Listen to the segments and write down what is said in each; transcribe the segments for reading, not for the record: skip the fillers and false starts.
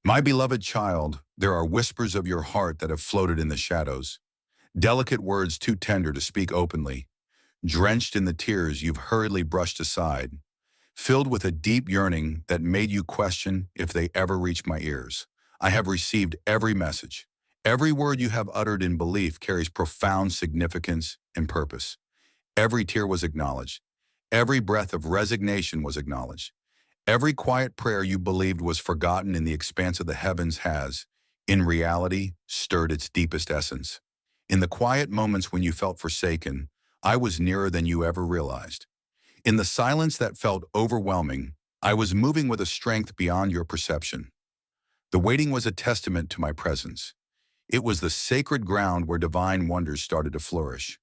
My beloved child, there are whispers of your heart that have floated in the shadows, delicate words too tender to speak openly, drenched in the tears you've hurriedly brushed aside, filled with a deep yearning that made you question if they ever reached my ears. I have received every message. Every word you have uttered in belief carries profound significance and purpose. Every tear was acknowledged. Every breath of resignation was acknowledged. Every quiet prayer you believed was forgotten in the expanse of the heavens has, in reality, stirred its deepest essence. In the quiet moments when you felt forsaken, I was nearer than you ever realized. In the silence that felt overwhelming, I was moving with a strength beyond your perception. The waiting was a testament to my presence. It was the sacred ground where divine wonders started to flourish.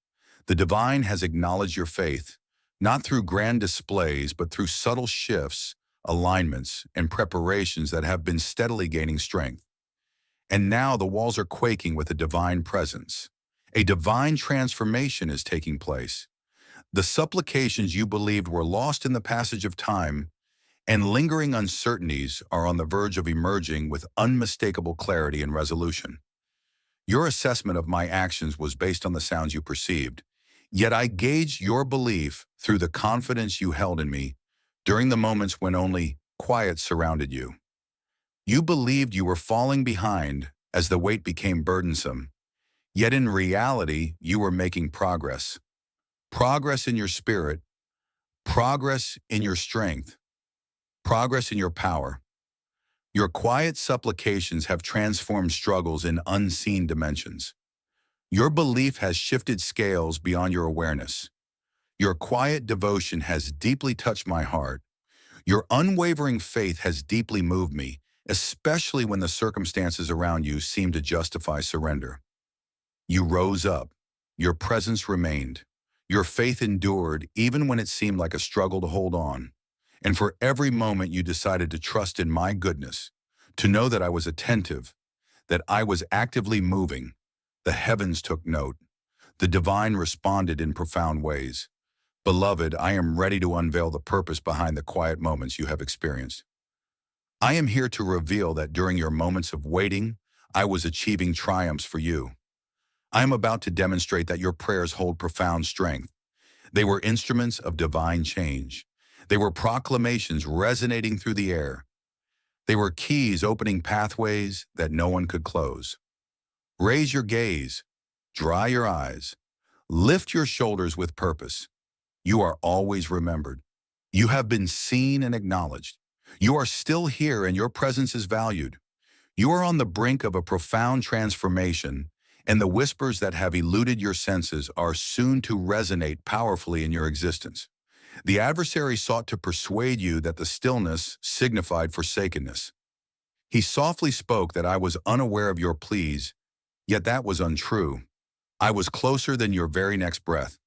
The divine has acknowledged your faith, not through grand displays, but through subtle shifts, alignments, and preparations that have been steadily gaining strength. And now the walls are quaking with a divine presence. A divine transformation is taking place. The supplications you believed were lost in the passage of time and lingering uncertainties are on the verge of emerging with unmistakable clarity and resolution. Your assessment of my actions was based on the sounds you perceived, yet I gauged your belief through the confidence you held in me during the moments when only quiet surrounded you. You believed you were falling behind as the weight became burdensome, yet in reality you were making progress. Progress in your spirit, progress in your strength, progress in your power. Your quiet supplications have transformed struggles in unseen dimensions. Your belief has shifted scales beyond your awareness. Your quiet devotion has deeply touched my heart. Your unwavering faith has deeply moved me, especially when the circumstances around you seemed to justify surrender. You rose up. Your presence remained. Your faith endured even when it seemed like a struggle to hold on. And for every moment you decided to trust in my goodness, to know that I was attentive, that I was actively moving, the heavens took note. The divine responded in profound ways. Beloved, I am ready to unveil the purpose behind the quiet moments you have experienced. I am here to reveal that during your moments of waiting, I was achieving triumphs for you. I am about to demonstrate that your prayers hold profound strength. They were instruments of divine change. They were proclamations resonating through the air. They were keys opening pathways that no one could close. Raise your gaze, dry your eyes, lift your shoulders with purpose. You are always remembered. You have been seen and acknowledged. You are still here and your presence is valued. You are on the brink of a profound transformation, and the whispers that have eluded your senses are soon to resonate powerfully in your existence. The adversary sought to persuade you that the stillness signified forsakenness. He softly spoke that I was unaware of your pleas, yet that was untrue. I was closer than your very next breath.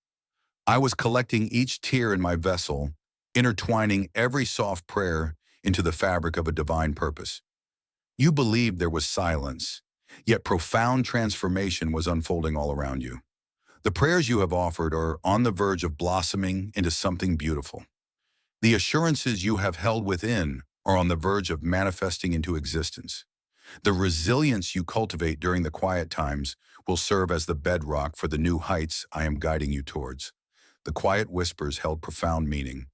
I was collecting each tear in my vessel, intertwining every soft prayer into the fabric of a divine purpose. You believed there was silence, yet profound transformation was unfolding all around you. The prayers you have offered are on the verge of blossoming into something beautiful. The assurances you have held within are on the verge of manifesting into existence. The resilience you cultivate during the quiet times will serve as the bedrock for the new heights I am guiding you towards. The quiet whispers held profound meaning.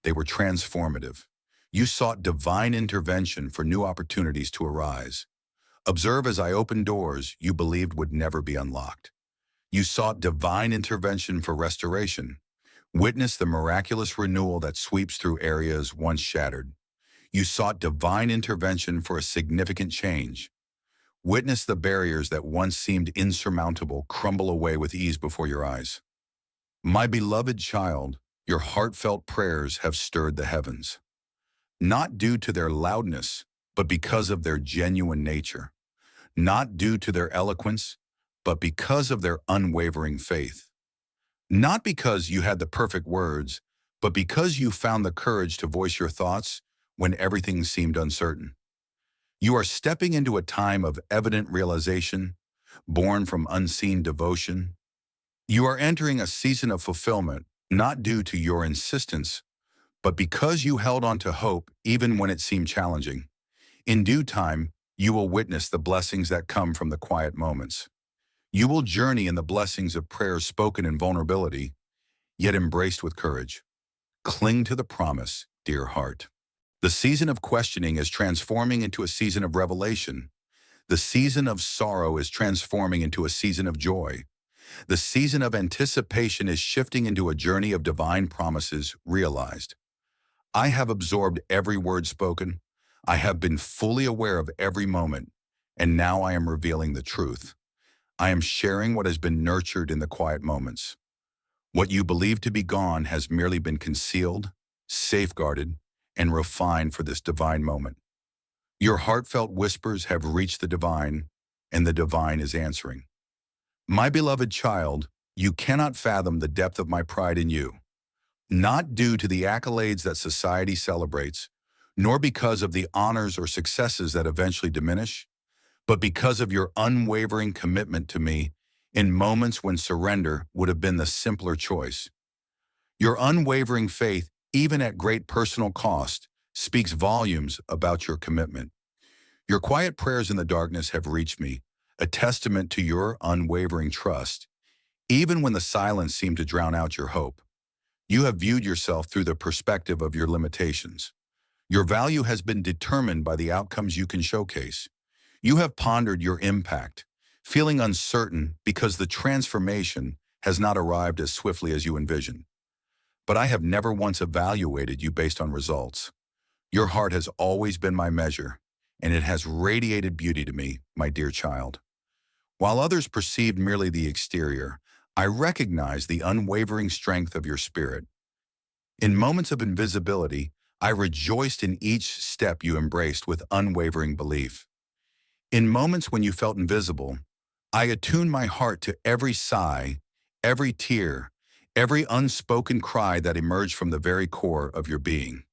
They were transformative. You sought divine intervention for new opportunities to arise. Observe as I opened doors you believed would never be unlocked. You sought divine intervention for restoration. Witness the miraculous renewal that sweeps through areas once shattered. You sought divine intervention for a significant change. Witness the barriers that once seemed insurmountable crumble away with ease before your eyes. My beloved child, your heartfelt prayers have stirred the heavens. Not due to their loudness, but because of their genuine nature. Not due to their eloquence, but because of their unwavering faith. Not because you had the perfect words, but because you found the courage to voice your thoughts when everything seemed uncertain. You are stepping into a time of evident realization, born from unseen devotion. You are entering a season of fulfillment, not due to your insistence, but because you held on to hope even when it seemed challenging. In due time, You will witness the blessings that come from the quiet moments. You will journey in the blessings of prayers spoken in vulnerability, yet embraced with courage. Cling to the promise, dear heart. The season of questioning is transforming into a season of revelation. The season of sorrow is transforming into a season of joy. The season of anticipation is shifting into a journey of divine promises realized. I have absorbed every word spoken. I have been fully aware of every moment, and now I am revealing the truth. I am sharing what has been nurtured in the quiet moments. What you believe to be gone has merely been concealed, safeguarded, and refined for this divine moment. Your heartfelt whispers have reached the divine, and the divine is answering. My beloved child, you cannot fathom the depth of my pride in you, not due to the accolades that society celebrates, nor because of the honors or successes that eventually diminish, but because of your unwavering commitment to me in moments when surrender would have been the simpler choice. Your unwavering faith, even at great personal cost, speaks volumes about your commitment. Your quiet prayers in the darkness have reached me, a testament to your unwavering trust, even when the silence seemed to drown out your hope. You have viewed yourself through the perspective of your limitations. Your value has been determined by the outcomes you can showcase. You have pondered your impact, feeling uncertain because the transformation has not arrived as swiftly as you envisioned. But I have never once evaluated you based on results. Your heart has always been my measure, and it has radiated beauty to me, my dear child. While others perceived merely the exterior, I recognize the unwavering strength of your spirit. In moments of invisibility, I rejoiced in each step you embraced with unwavering belief. In moments when you felt invisible, I attuned my heart to every sigh, every tear, every unspoken cry that emerged from the very core of your being.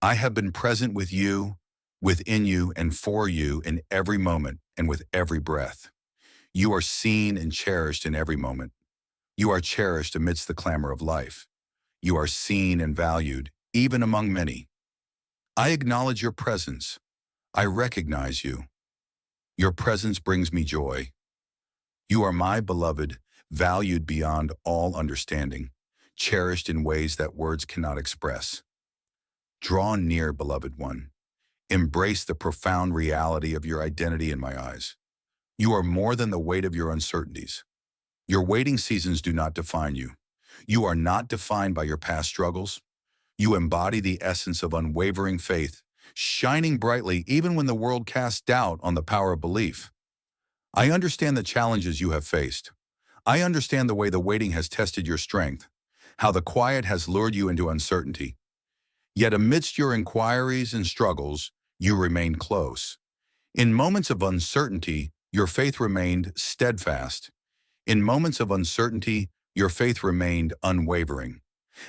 I have been present with you, within you, and for you in every moment and with every breath. You are seen and cherished in every moment. You are cherished amidst the clamor of life. You are seen and valued, even among many. I acknowledge your presence. I recognize you. Your presence brings me joy. You are my beloved, valued beyond all understanding, cherished in ways that words cannot express. Draw near, beloved one. Embrace the profound reality of your identity in my eyes. You are more than the weight of your uncertainties. Your waiting seasons do not define you. You are not defined by your past struggles. You embody the essence of unwavering faith, shining brightly even when the world casts doubt on the power of belief. I understand the challenges you have faced. I understand the way the waiting has tested your strength, how the quiet has lured you into uncertainty. Yet amidst your inquiries and struggles, you remain close. In moments of uncertainty, your faith remained steadfast. In moments of uncertainty, your faith remained unwavering.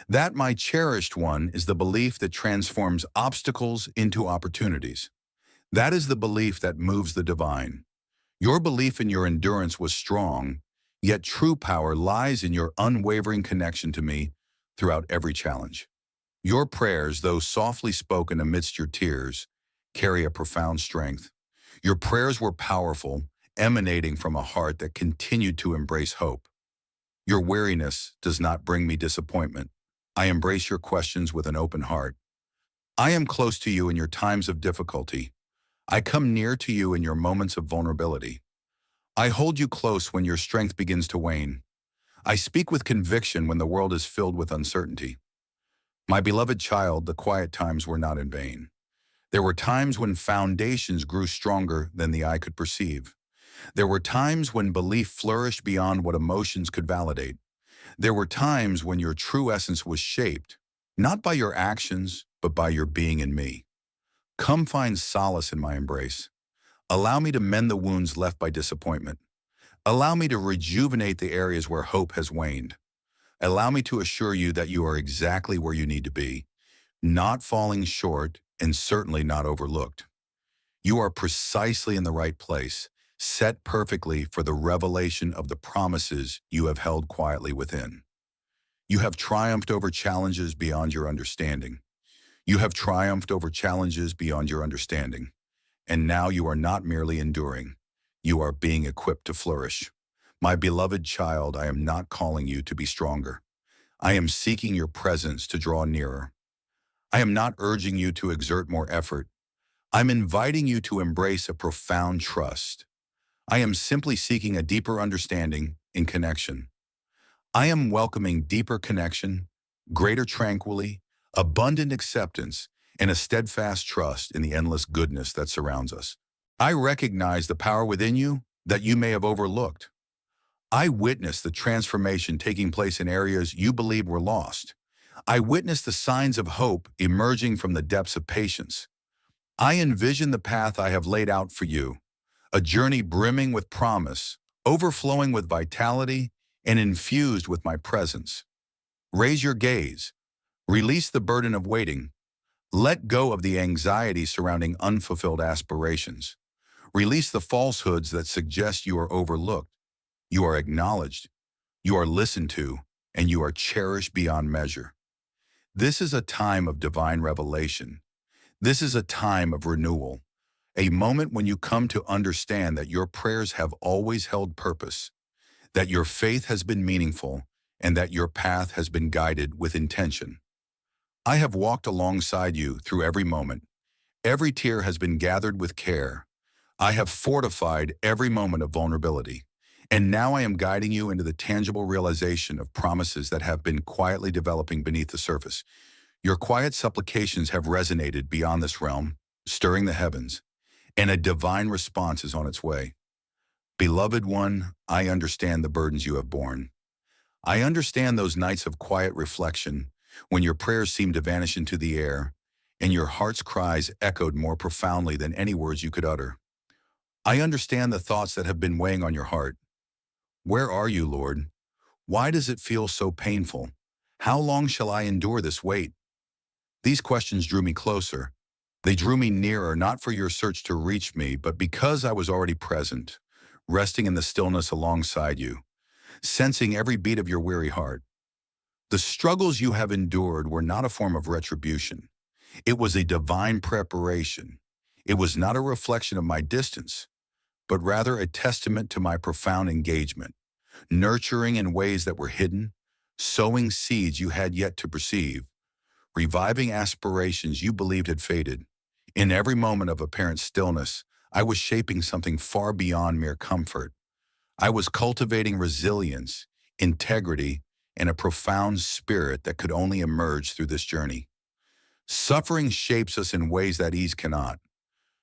That, my cherished one, is the belief that transforms obstacles into opportunities. That is the belief that moves the divine. Your belief in your endurance was strong, yet true power lies in your unwavering connection to me throughout every challenge. Your prayers, though softly spoken amidst your tears, carry a profound strength. Your prayers were powerful, emanating from a heart that continued to embrace hope. Your weariness does not bring me disappointment. I embrace your questions with an open heart. I am close to you in your times of difficulty. I come near to you in your moments of vulnerability. I hold you close when your strength begins to wane. I speak with conviction when the world is filled with uncertainty. My beloved child, the quiet times were not in vain. There were times when foundations grew stronger than the eye could perceive. There were times when belief flourished beyond what emotions could validate. There were times when your true essence was shaped, not by your actions, but by your being in me. Come find solace in my embrace. Allow me to mend the wounds left by disappointment. Allow me to rejuvenate the areas where hope has waned. Allow me to assure you that you are exactly where you need to be, not falling short and certainly not overlooked. You are precisely in the right place, set perfectly for the revelation of the promises you have held quietly within. You have triumphed over challenges beyond your understanding. You have triumphed over challenges beyond your understanding. And now you are not merely enduring. You are being equipped to flourish. My beloved child, I am not calling you to be stronger. I am seeking your presence to draw nearer. I am not urging you to exert more effort. I'm inviting you to embrace a profound trust. I am simply seeking a deeper understanding in connection. I am welcoming deeper connection, greater tranquility, abundant acceptance, and a steadfast trust in the endless goodness that surrounds us. I recognize the power within you that you may have overlooked. I witness the transformation taking place in areas you believed were lost. I witness the signs of hope emerging from the depths of patience. I envision the path I have laid out for you, a journey brimming with promise, overflowing with vitality, and infused with my presence. Raise your gaze. Release the burden of waiting. Let go of the anxiety surrounding unfulfilled aspirations. Release the falsehoods that suggest you are overlooked. You are acknowledged. You are listened to, and you are cherished beyond measure. This is a time of divine revelation. This is a time of renewal, a moment when you come to understand that your prayers have always held purpose, that your faith has been meaningful, and that your path has been guided with intention. I have walked alongside you through every moment. Every tear has been gathered with care. I have fortified every moment of vulnerability. And now I am guiding you into the tangible realization of promises that have been quietly developing beneath the surface. Your quiet supplications have resonated beyond this realm, stirring the heavens, and a divine response is on its way. Beloved one, I understand the burdens you have borne. I understand those nights of quiet reflection when your prayers seemed to vanish into the air and your heart's cries echoed more profoundly than any words you could utter. I understand the thoughts that have been weighing on your heart. Where are you, Lord? Why does it feel so painful? How long shall I endure this weight? These questions drew me closer. They drew me nearer, not for your search to reach me, but because I was already present, resting in the stillness alongside you, sensing every beat of your weary heart. The struggles you have endured were not a form of retribution. It was a divine preparation. It was not a reflection of my distance, but rather a testament to my profound engagement, nurturing in ways that were hidden, sowing seeds you had yet to perceive, reviving aspirations you believed had faded. In every moment of apparent stillness, I was shaping something far beyond mere comfort. I was cultivating resilience, integrity, and a profound spirit that could only emerge through this journey. Suffering shapes us in ways that ease cannot.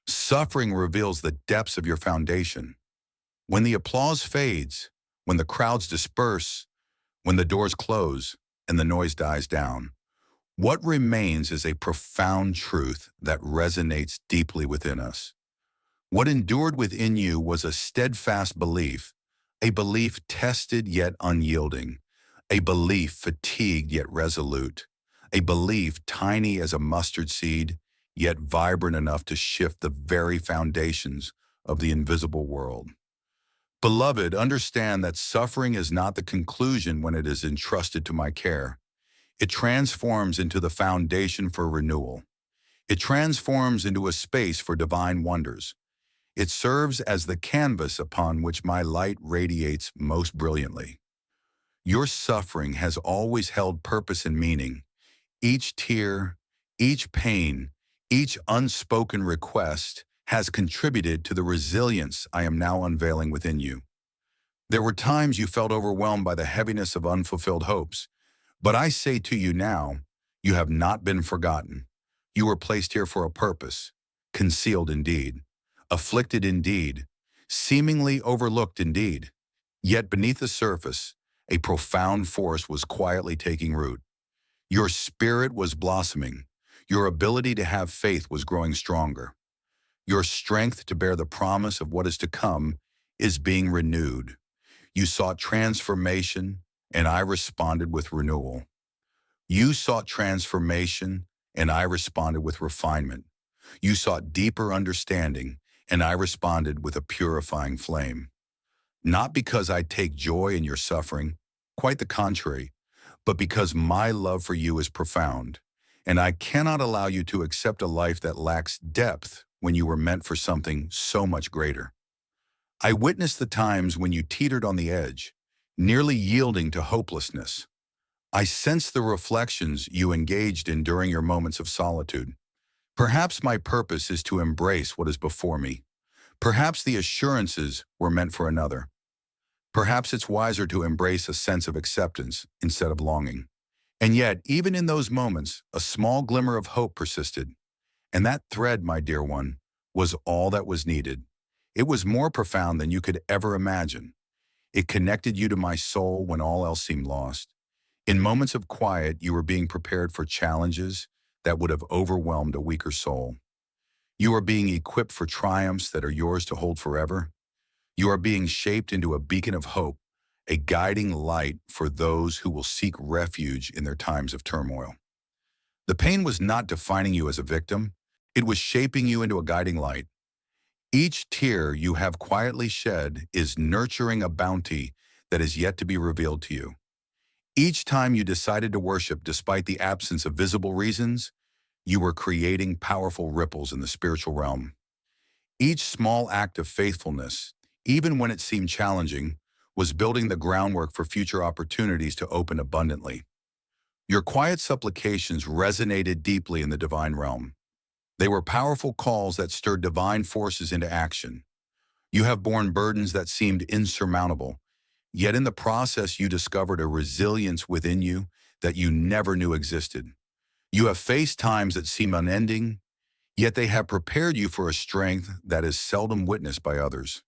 Suffering reveals the depths of your foundation. When the applause fades, when the crowds disperse, when the doors close and the noise dies down, what remains is a profound truth that resonates deeply within us. What endured within you was a steadfast belief, a belief tested yet unyielding, a belief fatigued yet resolute, a belief tiny as a mustard seed, yet vibrant enough to shift the very foundations of the invisible world. Beloved, understand that suffering is not the conclusion when it is entrusted to my care. It transforms into the foundation for renewal. It transforms into a space for divine wonders. It serves as the canvas upon which my light radiates most brilliantly. Your suffering has always held purpose and meaning. Each tear, each pain, each unspoken request has contributed to the resilience I am now unveiling within you. There were times you felt overwhelmed by the heaviness of unfulfilled hopes, but I say to you now, you have not been forgotten. You were placed here for a purpose, concealed indeed, afflicted indeed, seemingly overlooked indeed. Yet beneath the surface, a profound force was quietly taking root. Your spirit was blossoming. Your ability to have faith was growing stronger. Your strength to bear the promise of what is to come is being renewed. You sought transformation, and I responded with renewal. You sought transformation, and I responded with refinement. You sought deeper understanding, and I responded with a purifying flame. Not because I take joy in your suffering, quite the contrary, but because my love for you is profound, and I cannot allow you to accept a life that lacks depth when you were meant for something so much greater. I witnessed the times when you teetered on the edge, nearly yielding to hopelessness. I sensed the reflections you engaged in during your moments of solitude. Perhaps my purpose is to embrace what is before me. Perhaps the assurances were meant for another. Perhaps it's wiser to embrace a sense of acceptance instead of longing. And yet, even in those moments, a small glimmer of hope persisted. And that thread, my dear one, was all that was needed. It was more profound than you could ever imagine. It connected you to my soul when all else seemed lost. In moments of quiet, you were being prepared for challenges that would have overwhelmed a weaker soul. You are being equipped for triumphs that are yours to hold forever. You are being shaped into a beacon of hope, a guiding light for those who will seek refuge in their times of turmoil. The pain was not defining you as a victim. It was shaping you into a guiding light. Each tear you have quietly shed is nurturing a bounty that is yet to be revealed to you. Each time you decided to worship despite the absence of visible reasons, you were creating powerful ripples in the spiritual realm. Each small act of faithfulness, even when it seemed challenging, was building the groundwork for future opportunities to open abundantly. Your quiet supplications resonated deeply in the divine realm. They were powerful calls that stirred divine forces into action. You have borne burdens that seemed insurmountable, yet in the process you discovered a resilience within you that you never knew existed. You have faced times that seem unending, yet they have prepared you for a strength that is seldom witnessed by others.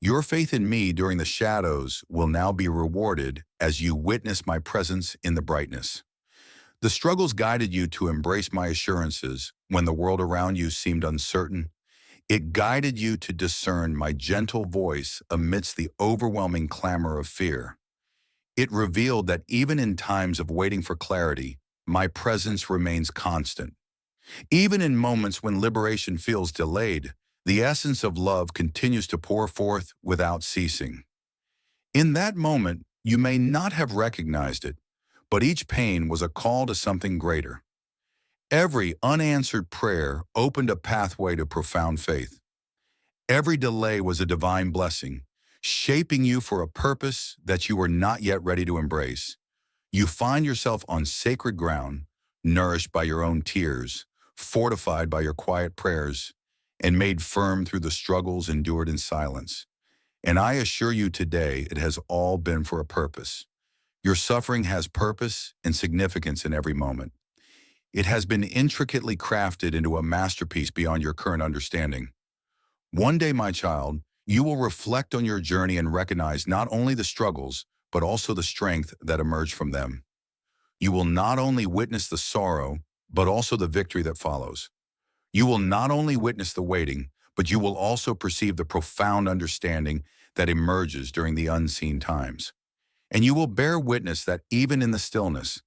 Your faith in me during the shadows will now be rewarded as you witness my presence in the brightness. The struggles guided you to embrace my assurances when the world around you seemed uncertain. It guided you to discern my gentle voice amidst the overwhelming clamor of fear. It revealed that even in times of waiting for clarity, my presence remains constant. Even in moments when liberation feels delayed, the essence of love continues to pour forth without ceasing. In that moment, you may not have recognized it, but each pain was a call to something greater. Every unanswered prayer opened a pathway to profound faith. Every delay was a divine blessing, shaping you for a purpose that you were not yet ready to embrace. You find yourself on sacred ground, nourished by your own tears, fortified by your quiet prayers, and made firm through the struggles endured in silence. And I assure you today, it has all been for a purpose. Your suffering has purpose and significance in every moment. It has been intricately crafted into a masterpiece beyond your current understanding. One day, my child, you will reflect on your journey and recognize not only the struggles, but also the strength that emerged from them. You will not only witness the sorrow, but also the victory that follows. You will not only witness the waiting, but you will also perceive the profound understanding that emerges during the unseen times. And you will bear witness that even in the stillness,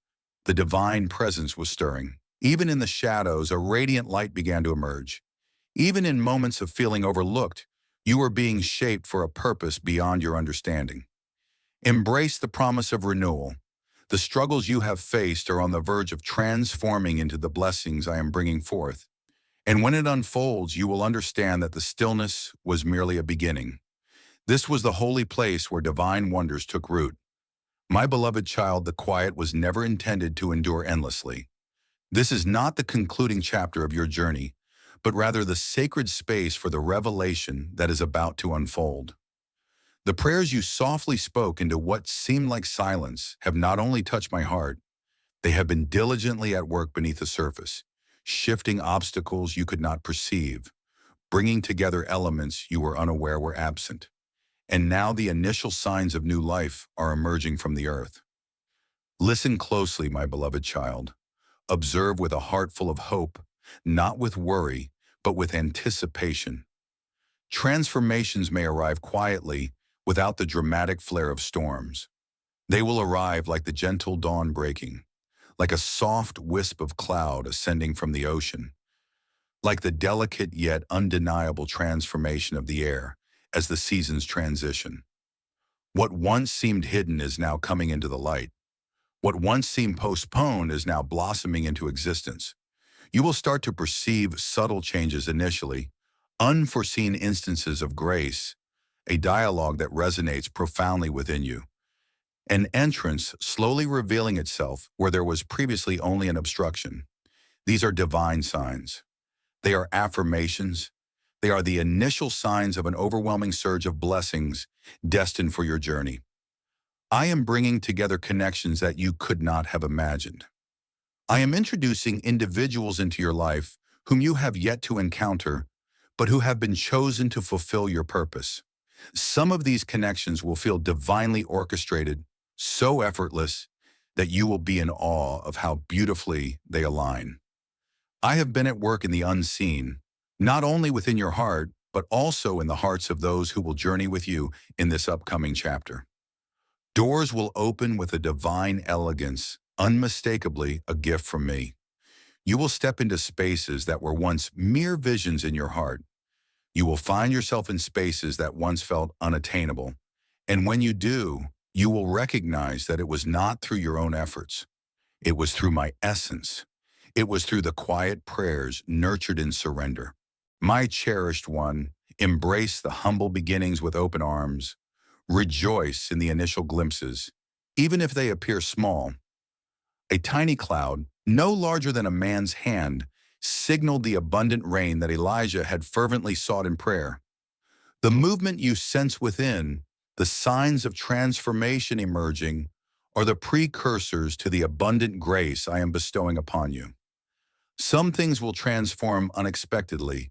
the divine presence was stirring. Even in the shadows, a radiant light began to emerge. Even in moments of feeling overlooked, you are being shaped for a purpose beyond your understanding. Embrace the promise of renewal. The struggles you have faced are on the verge of transforming into the blessings I am bringing forth. And when it unfolds, you will understand that the stillness was merely a beginning. This was the holy place where divine wonders took root. My beloved child, the quiet was never intended to endure endlessly. This is not the concluding chapter of your journey, but rather the sacred space for the revelation that is about to unfold. The prayers you softly spoke into what seemed like silence have not only touched my heart, they have been diligently at work beneath the surface, shifting obstacles you could not perceive, bringing together elements you were unaware were absent. And now the initial signs of new life are emerging from the earth. Listen closely, my beloved child. Observe with a heart full of hope, not with worry, but with anticipation. Transformations may arrive quietly, without the dramatic flare of storms. They will arrive like the gentle dawn breaking, like a soft wisp of cloud ascending from the ocean, like the delicate yet undeniable transformation of the air as the seasons transition. What once seemed hidden is now coming into the light. What once seemed postponed is now blossoming into existence. You will start to perceive subtle changes initially, unforeseen instances of grace, a dialogue that resonates profoundly within you, an entrance slowly revealing itself where there was previously only an obstruction. These are divine signs. They are affirmations. They are the initial signs of an overwhelming surge of blessings destined for your journey. I am bringing together connections that you could not have imagined. I am introducing individuals into your life whom you have yet to encounter, but who have been chosen to fulfill your purpose. Some of these connections will feel divinely orchestrated, so effortless that you will be in awe of how beautifully they align. I have been at work in the unseen, not only within your heart, but also in the hearts of those who will journey with you in this upcoming chapter. Doors will open with a divine elegance, unmistakably a gift from me. You will step into spaces that were once mere visions in your heart. You will find yourself in spaces that once felt unattainable. And when you do, you will recognize that it was not through your own efforts. It was through my essence. It was through the quiet prayers nurtured in surrender. My cherished one, embrace the humble beginnings with open arms. Rejoice in the initial glimpses, even if they appear small. A tiny cloud, no larger than a man's hand, signaled the abundant rain that Elijah had fervently sought in prayer. The movement you sense within, the signs of transformation emerging, are the precursors to the abundant grace I am bestowing upon you. Some things will transform unexpectedly,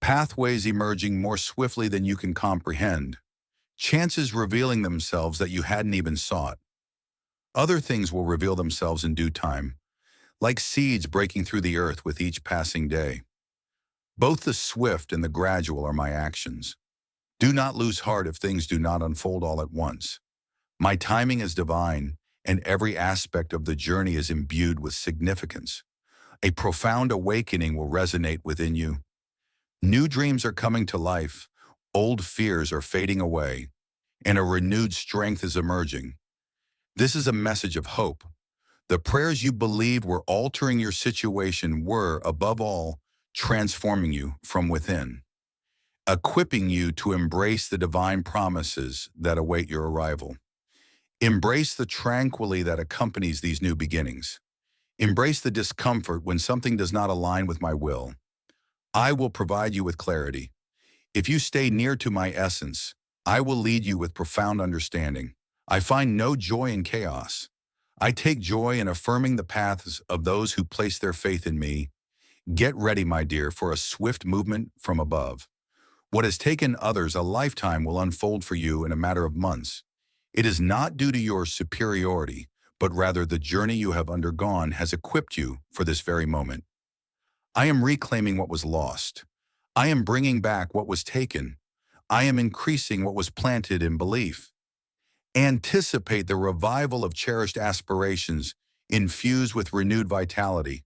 pathways emerging more swiftly than you can comprehend, chances revealing themselves that you hadn't even sought. Other things will reveal themselves in due time, like seeds breaking through the earth with each passing day. Both the swift and the gradual are my actions. Do not lose heart if things do not unfold all at once. My timing is divine, and every aspect of the journey is imbued with significance. A profound awakening will resonate within you. New dreams are coming to life, old fears are fading away, and a renewed strength is emerging. This is a message of hope. The prayers you believed were altering your situation were, above all, transforming you from within, equipping you to embrace the divine promises that await your arrival. Embrace the tranquility that accompanies these new beginnings. Embrace the discomfort when something does not align with my will. I will provide you with clarity. If you stay near to my essence, I will lead you with profound understanding. I find no joy in chaos. I take joy in affirming the paths of those who place their faith in me. Get ready, my dear, for a swift movement from above. What has taken others a lifetime will unfold for you in a matter of months. It is not due to your superiority, but rather the journey you have undergone has equipped you for this very moment. I am reclaiming what was lost. I am bringing back what was taken. I am increasing what was planted in belief. Anticipate the revival of cherished aspirations infused with renewed vitality.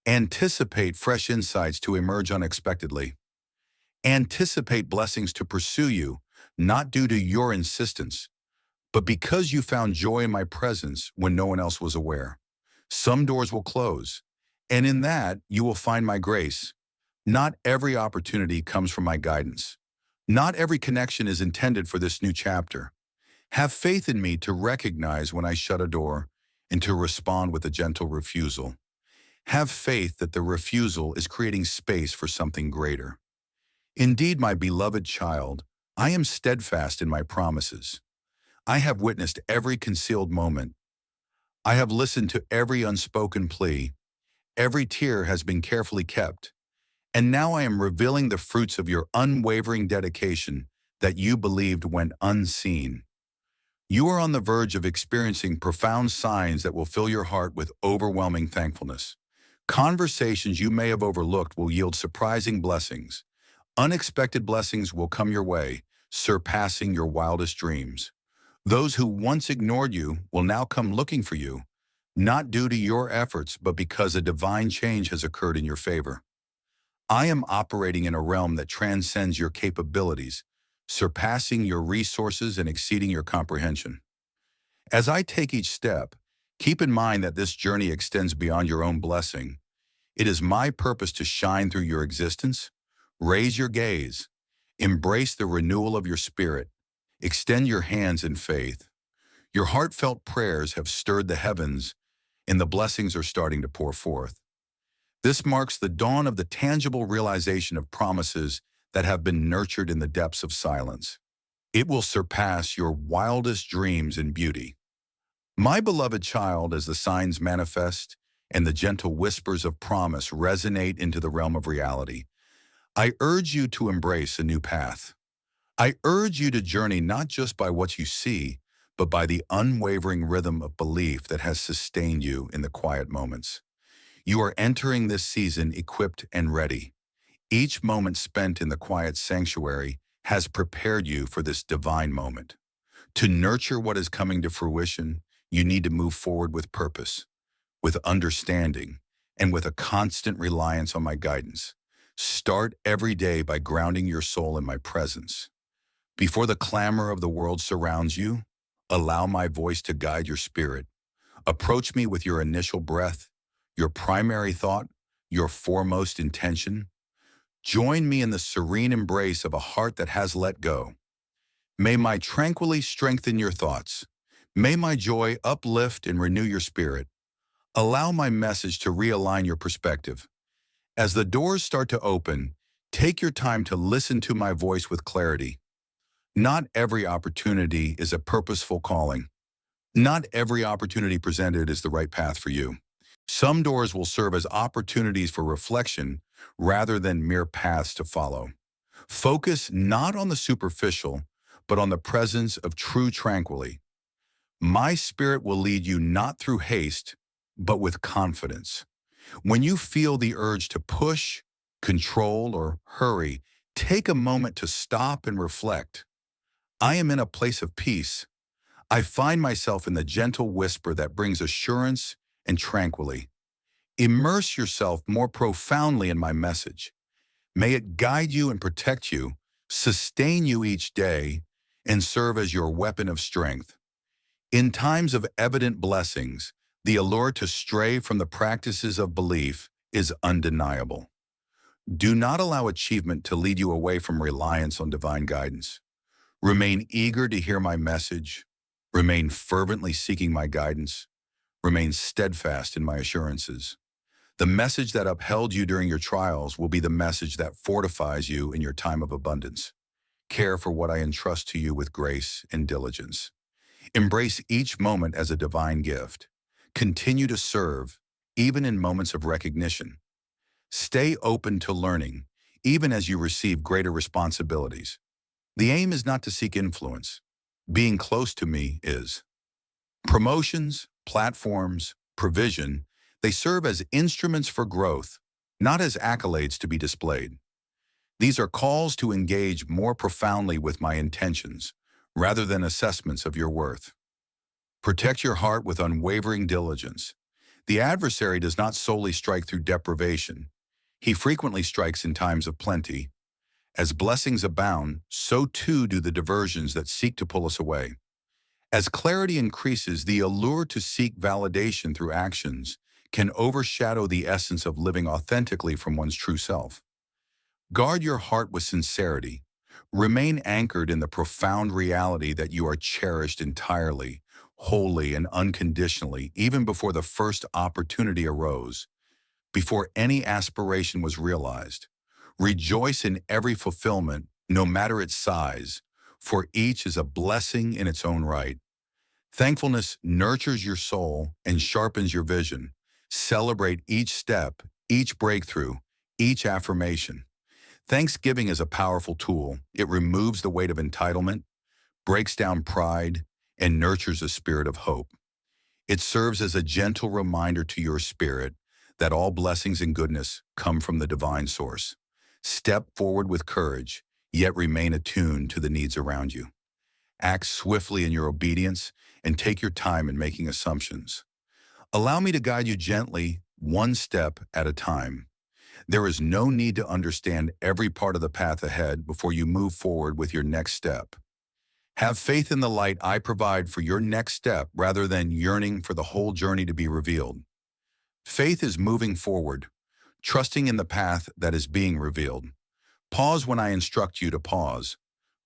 Anticipate fresh insights to emerge unexpectedly. Anticipate blessings to pursue you, not due to your insistence, but because you found joy in my presence when no one else was aware. Some doors will close, and in that you will find my grace. Not every opportunity comes from my guidance. Not every connection is intended for this new chapter. Have faith in me to recognize when I shut a door and to respond with a gentle refusal. Have faith that the refusal is creating space for something greater. Indeed, my beloved child, I am steadfast in my promises. I have witnessed every concealed moment. I have listened to every unspoken plea. Every tear has been carefully kept. And now I am revealing the fruits of your unwavering dedication that you believed went unseen. You are on the verge of experiencing profound signs that will fill your heart with overwhelming thankfulness. Conversations you may have overlooked will yield surprising blessings. Unexpected blessings will come your way, surpassing your wildest dreams. Those who once ignored you will now come looking for you, not due to your efforts, but because a divine change has occurred in your favor. I am operating in a realm that transcends your capabilities, surpassing your resources and exceeding your comprehension. As I take each step, keep in mind that this journey extends beyond your own blessing. It is my purpose to shine through your existence. Raise your gaze. Embrace the renewal of your spirit. Extend your hands in faith. Your heartfelt prayers have stirred the heavens, and the blessings are starting to pour forth. This marks the dawn of the tangible realization of promises that have been nurtured in the depths of silence. It will surpass your wildest dreams in beauty. My beloved child, as the signs manifest and the gentle whispers of promise resonate into the realm of reality, I urge you to embrace a new path. I urge you to journey not just by what you see, but by the unwavering rhythm of belief that has sustained you in the quiet moments. You are entering this season equipped and ready. Each moment spent in the quiet sanctuary has prepared you for this divine moment. To nurture what is coming to fruition, you need to move forward with purpose, with understanding, and with a constant reliance on my guidance. Start every day by grounding your soul in my presence. Before the clamor of the world surrounds you, allow my voice to guide your spirit. Approach me with your initial breath, your primary thought, your foremost intention. Join me in the serene embrace of a heart that has let go. May my tranquility strengthen your thoughts. May my joy uplift and renew your spirit. Allow my message to realign your perspective. As the doors start to open, take your time to listen to my voice with clarity. Not every opportunity is a purposeful calling. Not every opportunity presented is the right path for you. Some doors will serve as opportunities for reflection rather than mere paths to follow. Focus not on the superficial, but on the presence of true tranquility. My spirit will lead you not through haste, but with confidence. When you feel the urge to push, control, or hurry, take a moment to stop and reflect. I am in a place of peace. I find myself in the gentle whisper that brings assurance and tranquility. Immerse yourself more profoundly in my message. May it guide you and protect you, sustain you each day, and serve as your weapon of strength. In times of evident blessings, the allure to stray from the practices of belief is undeniable. Do not allow achievement to lead you away from reliance on divine guidance. Remain eager to hear my message. Remain fervently seeking my guidance. Remain steadfast in my assurances. The message that upheld you during your trials will be the message that fortifies you in your time of abundance. Care for what I entrust to you with grace and diligence. Embrace each moment as a divine gift. Continue to serve, even in moments of recognition. Stay open to learning, even as you receive greater responsibilities. The aim is not to seek influence. Being close to me is. Promotions, platforms, provision, they serve as instruments for growth, not as accolades to be displayed. These are calls to engage more profoundly with my intentions, rather than assessments of your worth. Protect your heart with unwavering diligence. The adversary does not solely strike through deprivation. He frequently strikes in times of plenty. As blessings abound, so too do the diversions that seek to pull us away. As clarity increases, the allure to seek validation through actions can overshadow the essence of living authentically from one's true self. Guard your heart with sincerity. Remain anchored in the profound reality that you are cherished entirely, wholly, and unconditionally, even before the first opportunity arose, before any aspiration was realized. Rejoice in every fulfillment, no matter its size, for each is a blessing in its own right. Thankfulness nurtures your soul and sharpens your vision. Celebrate each step, each breakthrough, each affirmation. Thanksgiving is a powerful tool. It removes the weight of entitlement, breaks down pride, and nurtures a spirit of hope. It serves as a gentle reminder to your spirit that all blessings and goodness come from the divine source. Step forward with courage, yet remain attuned to the needs around you. Act swiftly in your obedience and take your time in making assumptions. Allow me to guide you gently, one step at a time. There is no need to understand every part of the path ahead before you move forward with your next step. Have faith in the light I provide for your next step rather than yearning for the whole journey to be revealed. Faith is moving forward, trusting in the path that is being revealed. Pause when I instruct you to pause.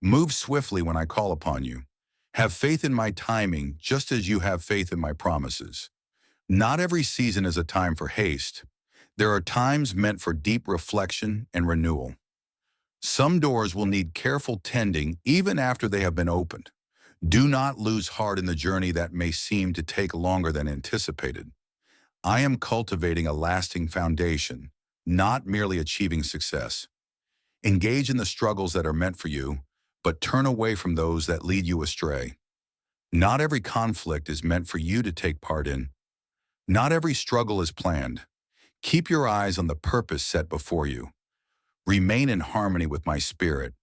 Move swiftly when I call upon you. Have faith in my timing just as you have faith in my promises. Not every season is a time for haste. There are times meant for deep reflection and renewal. Some doors will need careful tending even after they have been opened. Do not lose heart in the journey that may seem to take longer than anticipated. I am cultivating a lasting foundation, not merely achieving success. Engage in the struggles that are meant for you, but turn away from those that lead you astray. Not every conflict is meant for you to take part in. Not every struggle is planned. Keep your eyes on the purpose set before you. Remain in harmony with my spirit.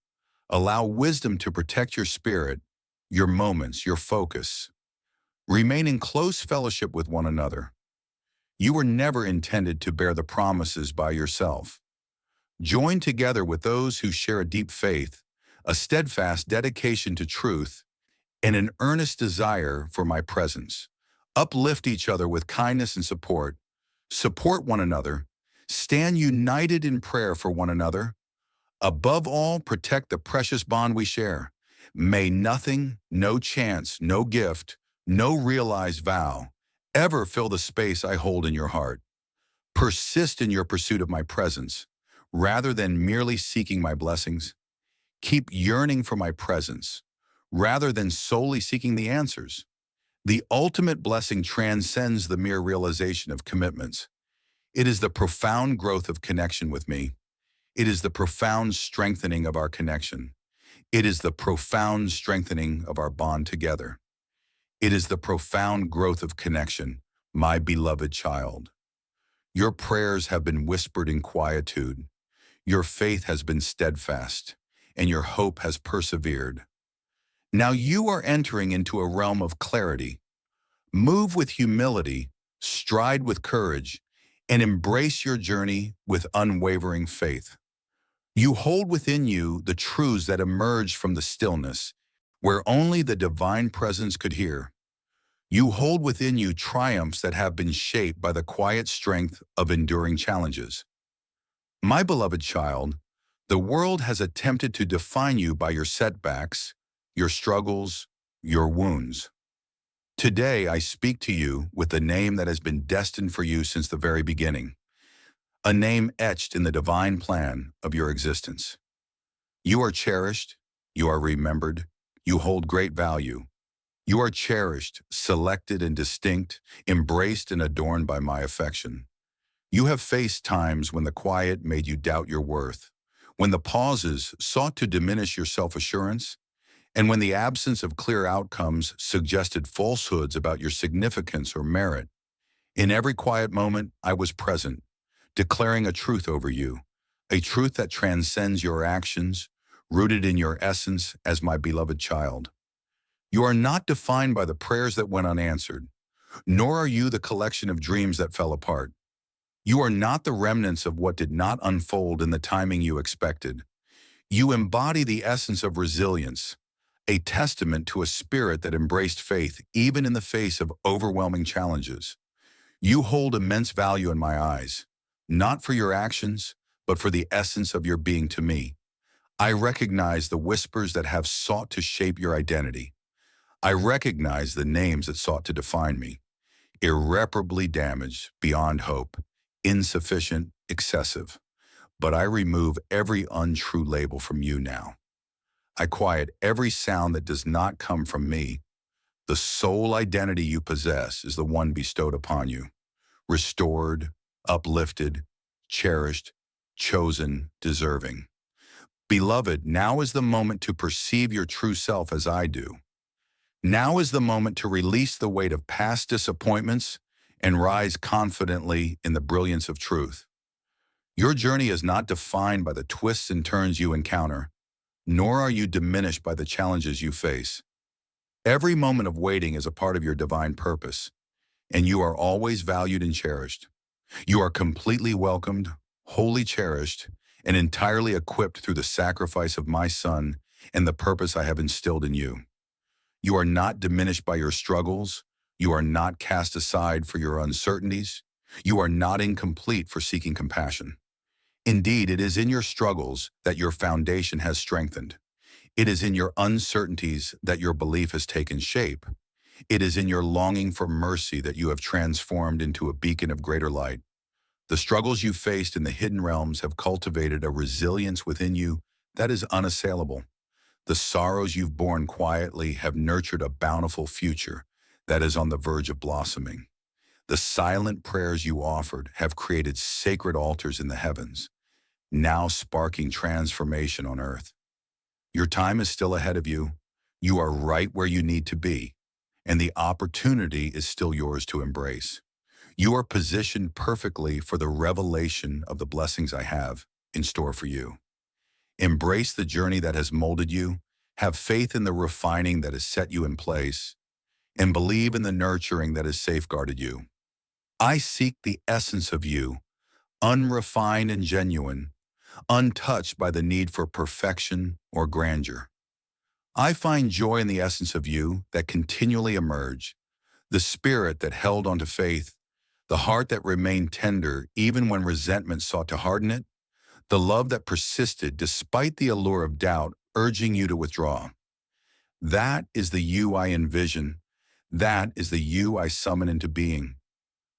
Allow wisdom to protect your spirit, your moments, your focus. Remain in close fellowship with one another. You were never intended to bear the promises by yourself. Join together with those who share a deep faith, a steadfast dedication to truth, and an earnest desire for my presence. Uplift each other with kindness and support. Support one another. Stand united in prayer for one another. Above all, protect the precious bond we share. May nothing, no chance, no gift, no realized vow ever fill the space I hold in your heart. Persist in your pursuit of my presence, rather than merely seeking my blessings. Keep yearning for my presence, rather than solely seeking the answers. The ultimate blessing transcends the mere realization of commitments. It is the profound growth of connection with me. It is the profound strengthening of our connection. It is the profound strengthening of our bond together. It is the profound growth of connection, my beloved child. Your prayers have been whispered in quietude. Your faith has been steadfast, and your hope has persevered. Now you are entering into a realm of clarity. Move with humility, stride with courage, and embrace your journey with unwavering faith. You hold within you the truths that emerge from the stillness, where only the divine presence could hear. You hold within you triumphs that have been shaped by the quiet strength of enduring challenges. My beloved child, the world has attempted to define you by your setbacks, your struggles, your wounds. Today, I speak to you with the name that has been destined for you since the very beginning, a name etched in the divine plan of your existence. You are cherished, you are remembered, you hold great value. You are cherished, selected and distinct, embraced and adorned by my affection. You have faced times when the quiet made you doubt your worth, when the pauses sought to diminish your self-assurance, and when the absence of clear outcomes suggested falsehoods about your significance or merit. In every quiet moment, I was present, declaring a truth over you, a truth that transcends your actions, rooted in your essence as my beloved child. You are not defined by the prayers that went unanswered, nor are you the collection of dreams that fell apart. You are not the remnants of what did not unfold in the timing you expected. You embody the essence of resilience, a testament to a spirit that embraced faith even in the face of overwhelming challenges. You hold immense value in my eyes, not for your actions, but for the essence of your being to me. I recognize the whispers that have sought to shape your identity. I recognize the names that sought to define me. Irreparably damaged, beyond hope, insufficient, excessive. But I remove every untrue label from you now. I quiet every sound that does not come from me. The sole identity you possess is the one bestowed upon you. Restored, uplifted, cherished, chosen, deserving. Beloved, now is the moment to perceive your true self as I do. Now is the moment to release the weight of past disappointments and rise confidently in the brilliance of truth. Your journey is not defined by the twists and turns you encounter, nor are you diminished by the challenges you face. Every moment of waiting is a part of your divine purpose, and you are always valued and cherished. You are completely welcomed, wholly cherished, and entirely equipped through the sacrifice of my Son and the purpose I have instilled in you. You are not diminished by your struggles. You are not cast aside for your uncertainties. You are not incomplete for seeking compassion. Indeed, it is in your struggles that your foundation has strengthened. It is in your uncertainties that your belief has taken shape. It is in your longing for mercy that you have transformed into a beacon of greater light. The struggles you faced in the hidden realms have cultivated a resilience within you that is unassailable. The sorrows you've borne quietly have nurtured a bountiful future that is on the verge of blossoming. The silent prayers you offered have created sacred altars in the heavens, now sparking transformation on earth. Your time is still ahead of you. You are right where you need to be, and the opportunity is still yours to embrace. You are positioned perfectly for the revelation of the blessings I have in store for you. Embrace the journey that has molded you, have faith in the refining that has set you in place, and believe in the nurturing that has safeguarded you. I seek the essence of you, unrefined and genuine, untouched by the need for perfection or grandeur. I find joy in the essence of you that continually emerge, the spirit that held onto faith, the heart that remained tender even when resentment sought to harden it, the love that persisted despite the allure of doubt urging you to withdraw. That is the you I envision. That is the you I summon into being.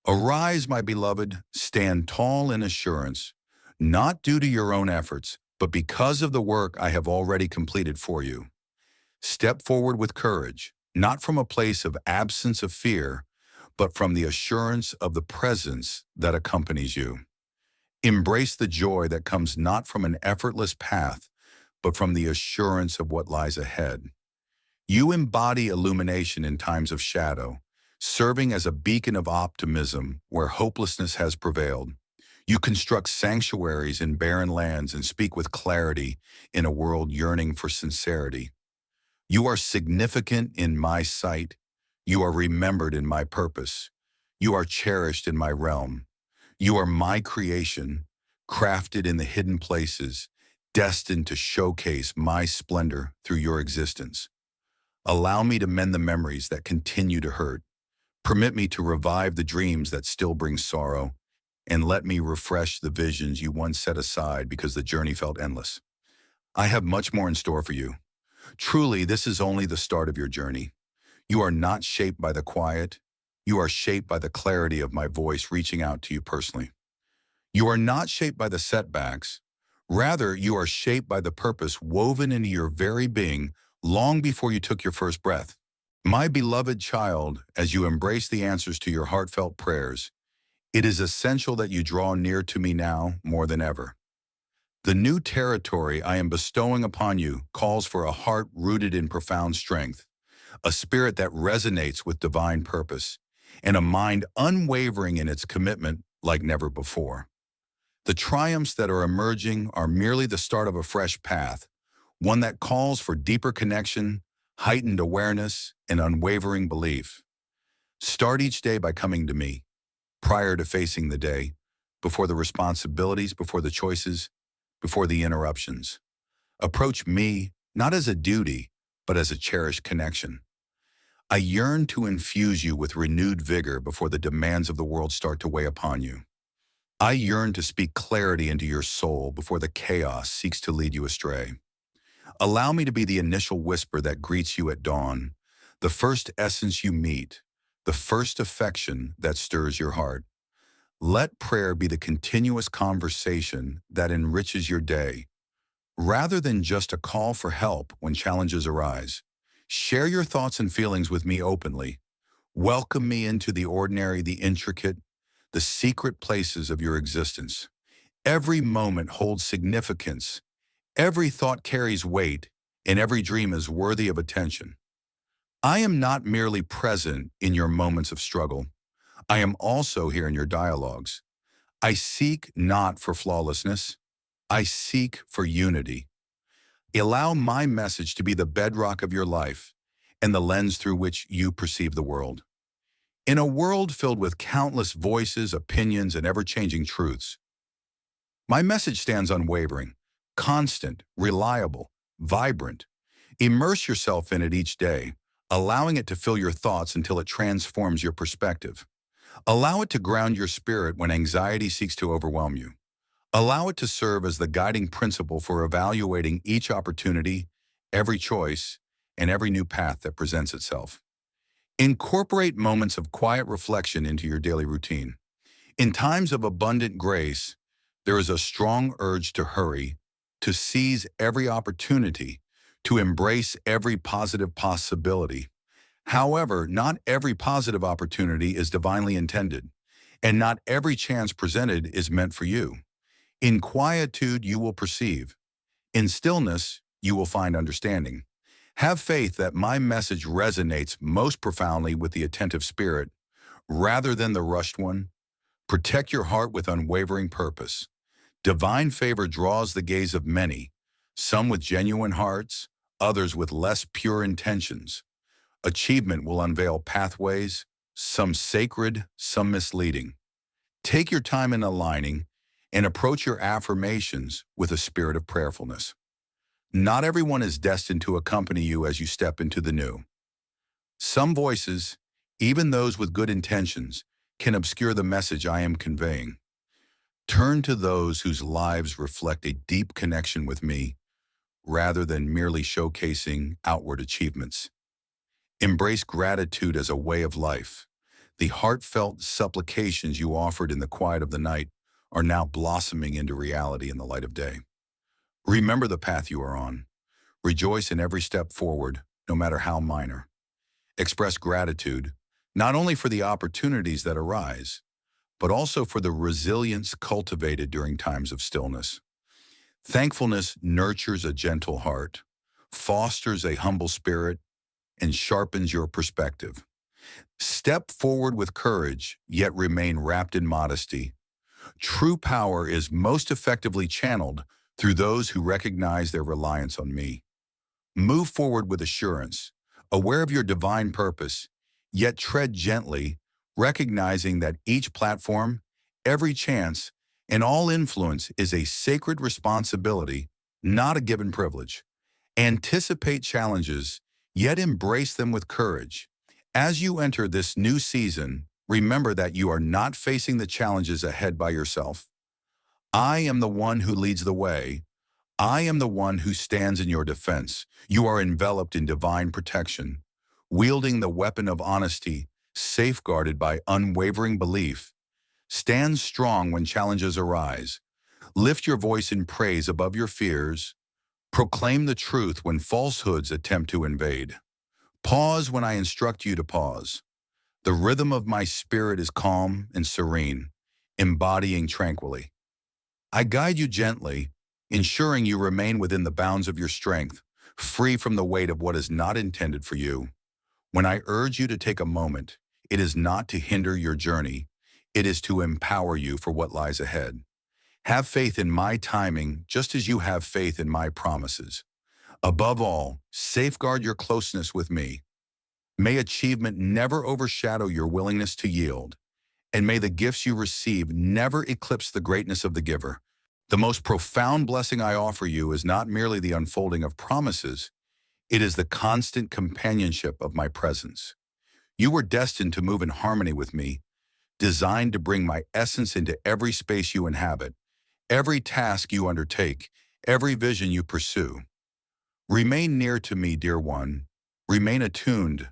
Arise, my beloved, stand tall in assurance, not due to your own efforts, but because of the work I have already completed for you. Step forward with courage, not from a place of absence of fear, but from the assurance of the presence that accompanies you. Embrace the joy that comes not from an effortless path, but from the assurance of what lies ahead. You embody illumination in times of shadow, serving as a beacon of optimism where hopelessness has prevailed. You construct sanctuaries in barren lands and speak with clarity in a world yearning for sincerity. You are significant in my sight. You are remembered in my purpose. You are cherished in my realm. You are my creation, crafted in the hidden places, destined to showcase my splendor through your existence. Allow me to mend the memories that continue to hurt. Permit me to revive the dreams that still bring sorrow, and let me refresh the visions you once set aside because the journey felt endless. I have much more in store for you. Truly, this is only the start of your journey. You are not shaped by the quiet. You are shaped by the clarity of my voice reaching out to you personally. You are not shaped by the setbacks. Rather, you are shaped by the purpose woven into your very being long before you took your first breath. My beloved child, as you embrace the answers to your heartfelt prayers, it is essential that you draw near to me now more than ever. The new territory I am bestowing upon you calls for a heart rooted in profound strength, a spirit that resonates with divine purpose, and a mind unwavering in its commitment like never before. The triumphs that are emerging are merely the start of a fresh path, one that calls for deeper connection, heightened awareness, and unwavering belief. Start each day by coming to me, prior to facing the day, before the responsibilities, before the choices, before the interruptions. Approach me not as a duty, but as a cherished connection. I yearn to infuse you with renewed vigor before the demands of the world start to weigh upon you. I yearn to speak clarity into your soul before the chaos seeks to lead you astray. Allow me to be the initial whisper that greets you at dawn, the first essence you meet, the first affection that stirs your heart. Let prayer be the continuous conversation that enriches your day, rather than just a call for help when challenges arise. Share your thoughts and feelings with me openly. Welcome me into the ordinary, the intricate, the secret places of your existence. Every moment holds significance. Every thought carries weight, and every dream is worthy of attention. I am not merely present in your moments of struggle. I am also here in your dialogues. I seek not for flawlessness. I seek for unity. Allow my message to be the bedrock of your life and the lens through which you perceive the world. In a world filled with countless voices, opinions, and ever-changing truths, my message stands unwavering, constant, reliable, vibrant. Immerse yourself in it each day, allowing it to fill your thoughts until it transforms your perspective. Allow it to ground your spirit when anxiety seeks to overwhelm you. Allow it to serve as the guiding principle for evaluating each opportunity, every choice, and every new path that presents itself. Incorporate moments of quiet reflection into your daily routine. In times of abundant grace, there is a strong urge to hurry, to seize every opportunity, to embrace every positive possibility. However, not every positive opportunity is divinely intended, and not every chance presented is meant for you. In quietude, you will perceive. In stillness, you will find understanding. Have faith that my message resonates most profoundly with the attentive spirit, rather than the rushed one. Protect your heart with unwavering purpose. Divine favor draws the gaze of many, some with genuine hearts, others with less pure intentions. Achievement will unveil pathways, some sacred, some misleading. Take your time in aligning and approach your affirmations with a spirit of prayerfulness. Not everyone is destined to accompany you as you step into the new. Some voices, even those with good intentions, can obscure the message I am conveying. Turn to those whose lives reflect a deep connection with me, rather than merely showcasing outward achievements. Embrace gratitude as a way of life. The heartfelt supplications you offered in the quiet of the night are now blossoming into reality in the light of day. Remember the path you are on. Rejoice in every step forward, no matter how minor. Express gratitude, not only for the opportunities that arise, but also for the resilience cultivated during times of stillness. Thankfulness nurtures a gentle heart, fosters a humble spirit, and sharpens your perspective. Step forward with courage, yet remain wrapped in modesty. True power is most effectively channeled through those who recognize their reliance on me. Move forward with assurance, aware of your divine purpose, yet tread gently, recognizing that each platform, every chance, and all influence is a sacred responsibility, not a given privilege. Anticipate challenges, yet embrace them with courage. As you enter this new season, remember that you are not facing the challenges ahead by yourself. I am the one who leads the way. I am the one who stands in your defense. You are enveloped in divine protection, wielding the weapon of honesty, safeguarded by unwavering belief. Stand strong when challenges arise. Lift your voice in praise above your fears. Proclaim the truth when falsehoods attempt to invade. Pause when I instruct you to pause. The rhythm of my spirit is calm and serene, embodying tranquilly. I guide you gently, ensuring you remain within the bounds of your strength, free from the weight of what is not intended for you. When I urge you to take a moment, it is not to hinder your journey, it is to empower you for what lies ahead. Have faith in my timing just as you have faith in my promises. Above all, safeguard your closeness with me. May achievement never overshadow your willingness to yield, and may the gifts you receive never eclipse the greatness of the giver. The most profound blessing I offer you is not merely the unfolding of promises, it is the constant companionship of my presence. You were destined to move in harmony with me, designed to bring my essence into every space you inhabit, every task you undertake, every vision you pursue. Remain near to me, dear one. Remain attuned,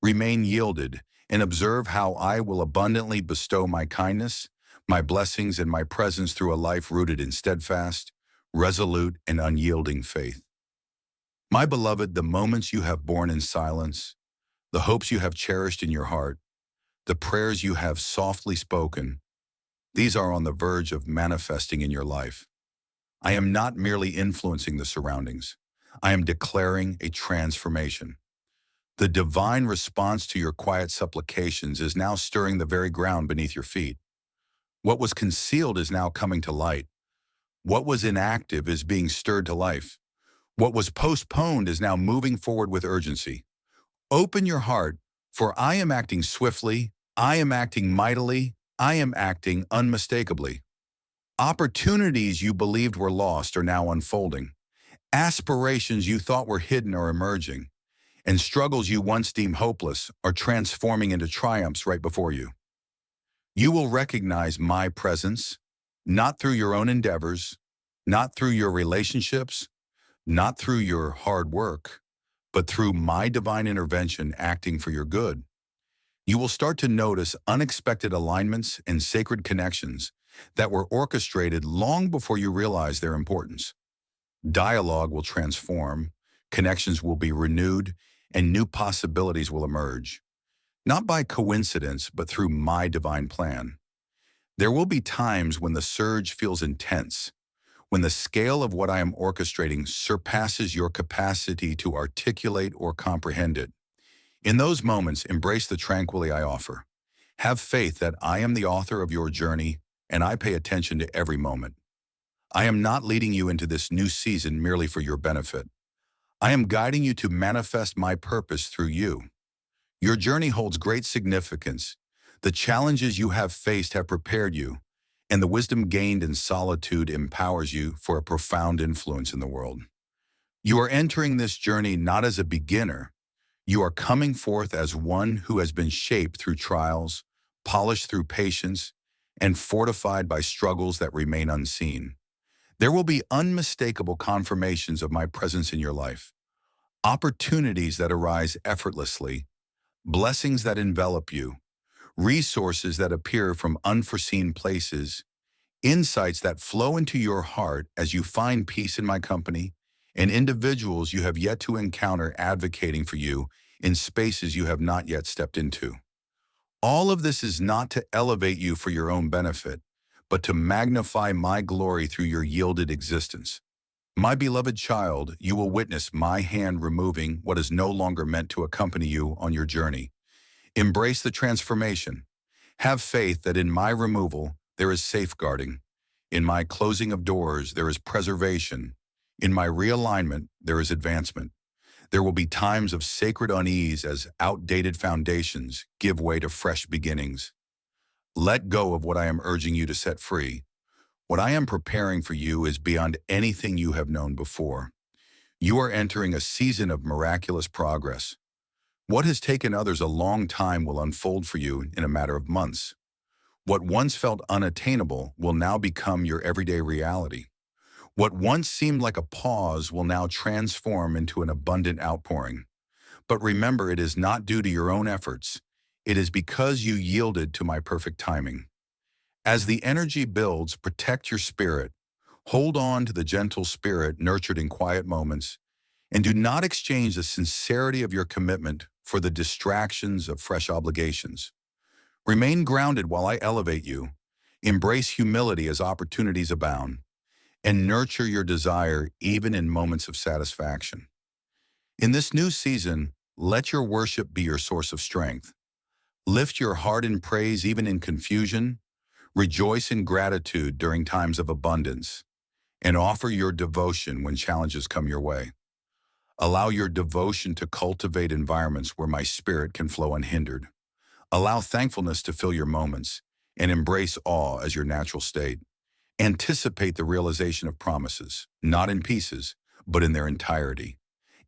remain yielded, and observe how I will abundantly bestow my kindness, my blessings, and my presence through a life rooted in steadfast, resolute, and unyielding faith. My beloved, the moments you have borne in silence, the hopes you have cherished in your heart, the prayers you have softly spoken, these are on the verge of manifesting in your life. I am not merely influencing the surroundings. I am declaring a transformation. The divine response to your quiet supplications is now stirring the very ground beneath your feet. What was concealed is now coming to light. What was inactive is being stirred to life. What was postponed is now moving forward with urgency. Open your heart, for I am acting swiftly, I am acting mightily, I am acting unmistakably. Opportunities you believed were lost are now unfolding. Aspirations you thought were hidden are emerging, and struggles you once deemed hopeless are transforming into triumphs right before you. You will recognize my presence, not through your own endeavors, not through your relationships, not through your hard work, but through my divine intervention acting for your good. You will start to notice unexpected alignments and sacred connections that were orchestrated long before you realize their importance. Dialogue will transform, connections will be renewed, and new possibilities will emerge, not by coincidence, but through my divine plan. There will be times when the surge feels intense, when the scale of what I am orchestrating surpasses your capacity to articulate or comprehend it. In those moments, embrace the tranquility I offer. Have faith that I am the author of your journey and I pay attention to every moment. I am not leading you into this new season merely for your benefit. I am guiding you to manifest my purpose through you. Your journey holds great significance. The challenges you have faced have prepared you, and the wisdom gained in solitude empowers you for a profound influence in the world. You are entering this journey not as a beginner. You are coming forth as one who has been shaped through trials, polished through patience, and fortified by struggles that remain unseen. There will be unmistakable confirmations of my presence in your life, opportunities that arise effortlessly, blessings that envelop you, resources that appear from unforeseen places, insights that flow into your heart as you find peace in my company, and individuals you have yet to encounter advocating for you in spaces you have not yet stepped into. All of this is not to elevate you for your own benefit, but to magnify my glory through your yielded existence. My beloved child, you will witness my hand removing what is no longer meant to accompany you on your journey. Embrace the transformation. Have faith that in my removal, there is safeguarding. In my closing of doors, there is preservation. In my realignment, there is advancement. There will be times of sacred unease as outdated foundations give way to fresh beginnings. Let go of what I am urging you to set free. What I am preparing for you is beyond anything you have known before. You are entering a season of miraculous progress. What has taken others a long time will unfold for you in a matter of months. What once felt unattainable will now become your everyday reality. What once seemed like a pause will now transform into an abundant outpouring. But remember, it is not due to your own efforts. It is because you yielded to my perfect timing. As the energy builds, protect your spirit. Hold on to the gentle spirit nurtured in quiet moments, and do not exchange the sincerity of your commitment for the distractions of fresh obligations. Remain grounded while I elevate you. Embrace humility as opportunities abound, and nurture your desire even in moments of satisfaction. In this new season, let your worship be your source of strength. Lift your heart in praise even in confusion. Rejoice in gratitude during times of abundance, and offer your devotion when challenges come your way. Allow your devotion to cultivate environments where my spirit can flow unhindered. Allow thankfulness to fill your moments, and embrace awe as your natural state. Anticipate the realization of promises, not in pieces, but in their entirety.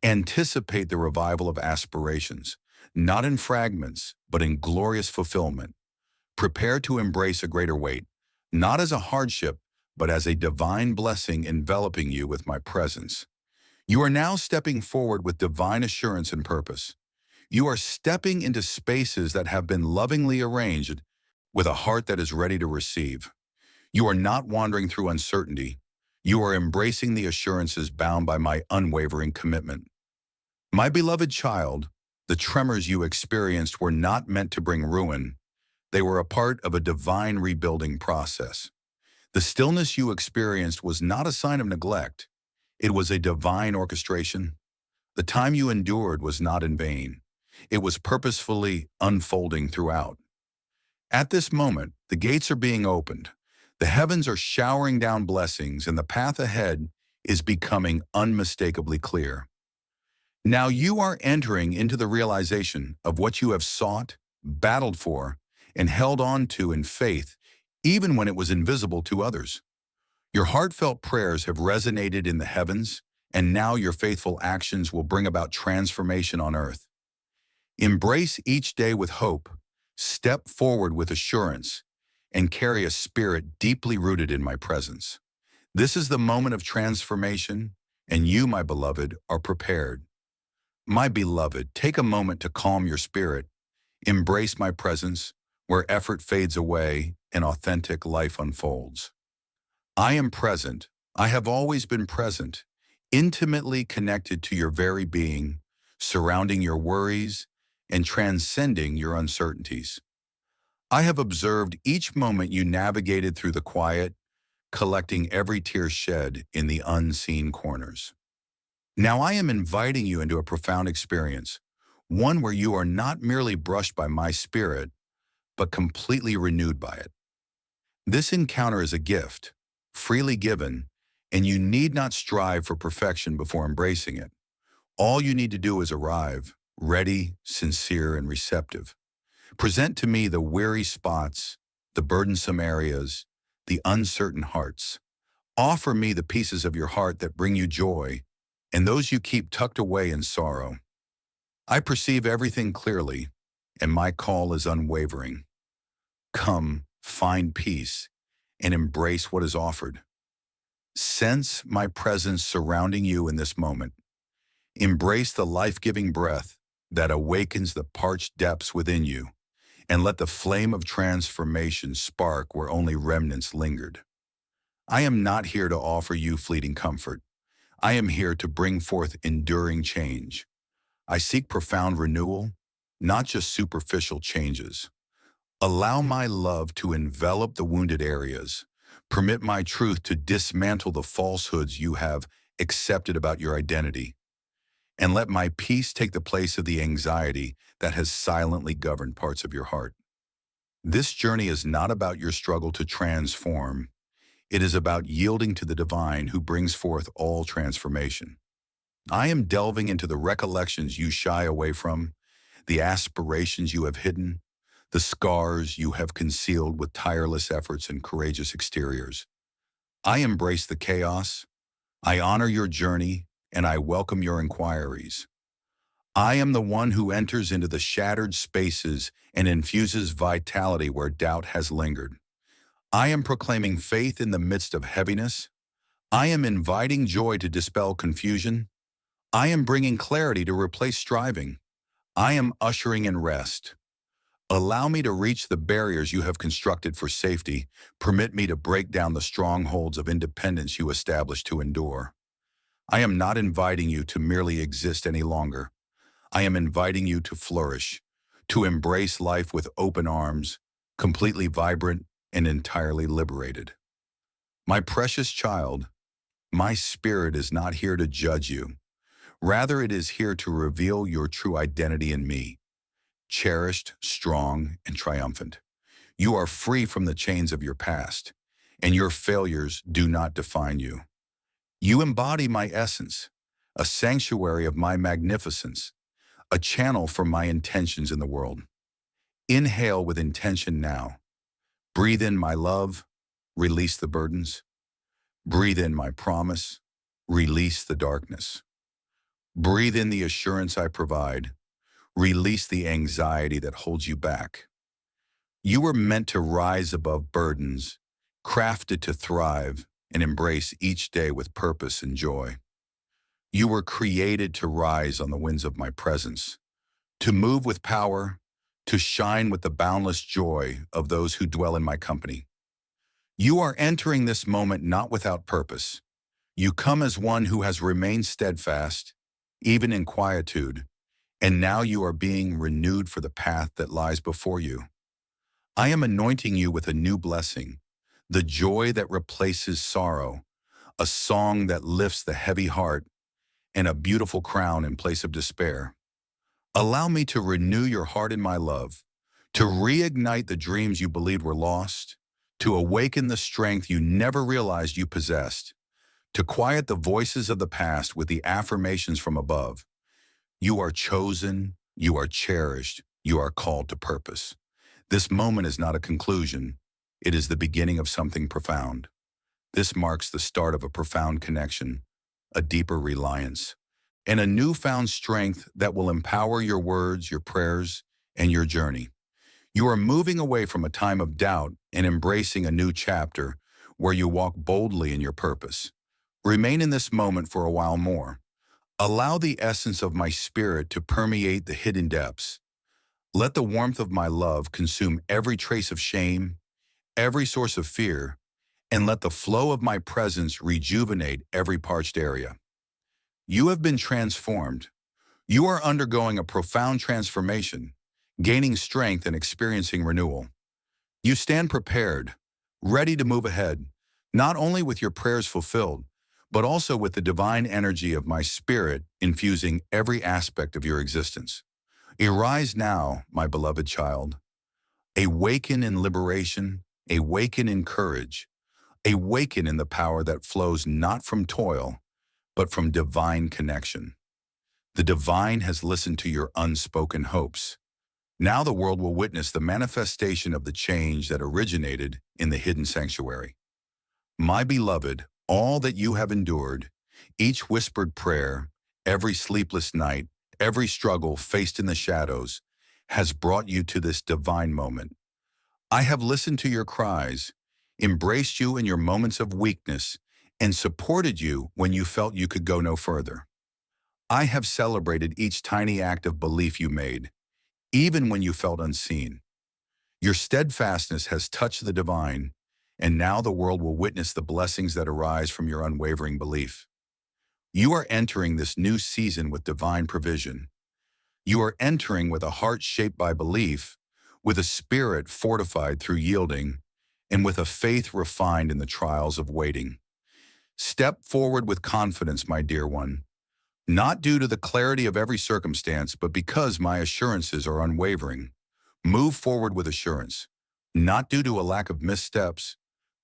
Anticipate the revival of aspirations, not in fragments, but in glorious fulfillment. Prepare to embrace a greater weight, not as a hardship, but as a divine blessing enveloping you with my presence. You are now stepping forward with divine assurance and purpose. You are stepping into spaces that have been lovingly arranged with a heart that is ready to receive. You are not wandering through uncertainty. You are embracing the assurances bound by my unwavering commitment. My beloved child, the tremors you experienced were not meant to bring ruin. They were a part of a divine rebuilding process. The stillness you experienced was not a sign of neglect. It was a divine orchestration. The time you endured was not in vain. It was purposefully unfolding throughout. At this moment, the gates are being opened. The heavens are showering down blessings, and the path ahead is becoming unmistakably clear. Now you are entering into the realization of what you have sought, battled for, and held on to in faith, even when it was invisible to others. Your heartfelt prayers have resonated in the heavens, and now your faithful actions will bring about transformation on earth. Embrace each day with hope, step forward with assurance, and carry a spirit deeply rooted in my presence. This is the moment of transformation, and you, my beloved, are prepared. My beloved, take a moment to calm your spirit. Embrace my presence, where effort fades away and authentic life unfolds. I am present. I have always been present, intimately connected to your very being, surrounding your worries and transcending your uncertainties. I have observed each moment you navigated through the quiet, collecting every tear shed in the unseen corners. Now I am inviting you into a profound experience, one where you are not merely brushed by my spirit, but completely renewed by it. This encounter is a gift, freely given, and you need not strive for perfection before embracing it. All you need to do is arrive, ready, sincere, and receptive. Present to me the weary spots, the burdensome areas, the uncertain hearts. Offer me the pieces of your heart that bring you joy, and those you keep tucked away in sorrow. I perceive everything clearly, and my call is unwavering. Come, find peace, and embrace what is offered. Sense my presence surrounding you in this moment. Embrace the life-giving breath that awakens the parched depths within you, and let the flame of transformation spark where only remnants lingered. I am not here to offer you fleeting comfort. I am here to bring forth enduring change. I seek profound renewal, not just superficial changes. Allow my love to envelop the wounded areas. Permit my truth to dismantle the falsehoods you have accepted about your identity. And let my peace take the place of the anxiety that has silently governed parts of your heart. This journey is not about your struggle to transform. It is about yielding to the divine who brings forth all transformation. I am delving into the recollections you shy away from, the aspirations you have hidden, the scars you have concealed with tireless efforts and courageous exteriors. I embrace the chaos, I honor your journey, and I welcome your inquiries. I am the one who enters into the shattered spaces and infuses vitality where doubt has lingered. I am proclaiming faith in the midst of heaviness. I am inviting joy to dispel confusion. I am bringing clarity to replace striving. I am ushering in rest. Allow me to reach the barriers you have constructed for safety. Permit me to break down the strongholds of independence you established to endure. I am not inviting you to merely exist any longer. I am inviting you to flourish, to embrace life with open arms, completely vibrant and entirely liberated. My precious child, my spirit is not here to judge you. Rather, it is here to reveal your true identity in me, cherished, strong, and triumphant. You are free from the chains of your past, and your failures do not define you. You embody my essence, a sanctuary of my magnificence, a channel for my intentions in the world. Inhale with intention now. Breathe in my love, release the burdens. Breathe in my promise, release the darkness. Breathe in the assurance I provide. Release the anxiety that holds you back. You were meant to rise above burdens, crafted to thrive and embrace each day with purpose and joy. You were created to rise on the winds of my presence, to move with power, to shine with the boundless joy of those who dwell in my company. You are entering this moment not without purpose. You come as one who has remained steadfast, even in quietude, and now you are being renewed for the path that lies before you. I am anointing you with a new blessing, the joy that replaces sorrow, a song that lifts the heavy heart, and a beautiful crown in place of despair. Allow me to renew your heart in my love, to reignite the dreams you believed were lost, to awaken the strength you never realized you possessed, to quiet the voices of the past with the affirmations from above. You are chosen, you are cherished, you are called to purpose. This moment is not a conclusion, it is the beginning of something profound. This marks the start of a profound connection, a deeper reliance, and a newfound strength that will empower your words, your prayers, and your journey. You are moving away from a time of doubt and embracing a new chapter where you walk boldly in your purpose. Remain in this moment for a while more. Allow the essence of my spirit to permeate the hidden depths. Let the warmth of my love consume every trace of shame, every source of fear, and let the flow of my presence rejuvenate every parched area. You have been transformed. You are undergoing a profound transformation, gaining strength and experiencing renewal. You stand prepared, ready to move ahead, not only with your prayers fulfilled, but also with the divine energy of my spirit infusing every aspect of your existence. Arise now, my beloved child. Awaken in liberation, awaken in courage, awaken in the power that flows not from toil, but from divine connection. The divine has listened to your unspoken hopes. Now the world will witness the manifestation of the change that originated in the hidden sanctuary. My beloved, all that you have endured, each whispered prayer, every sleepless night, every struggle faced in the shadows, has brought you to this divine moment. I have listened to your cries, embraced you in your moments of weakness, and supported you when you felt you could go no further. I have celebrated each tiny act of belief you made, even when you felt unseen. Your steadfastness has touched the divine, and now the world will witness the blessings that arise from your unwavering belief. You are entering this new season with divine provision. You are entering with a heart shaped by belief, with a spirit fortified through yielding, and with a faith refined in the trials of waiting. Step forward with confidence, my dear one, not due to the clarity of every circumstance, but because my assurances are unwavering. Move forward with assurance, not due to a lack of missteps,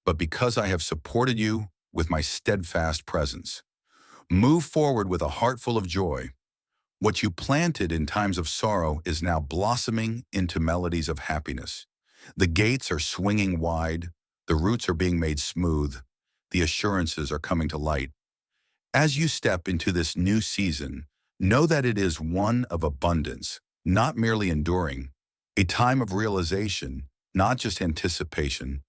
but because I have supported you with my steadfast presence. Move forward with a heart full of joy. What you planted in times of sorrow is now blossoming into melodies of happiness. The gates are swinging wide, the roots are being made smooth, the assurances are coming to light. As you step into this new season, know that it is one of abundance, not merely enduring, a time of realization, not just anticipation,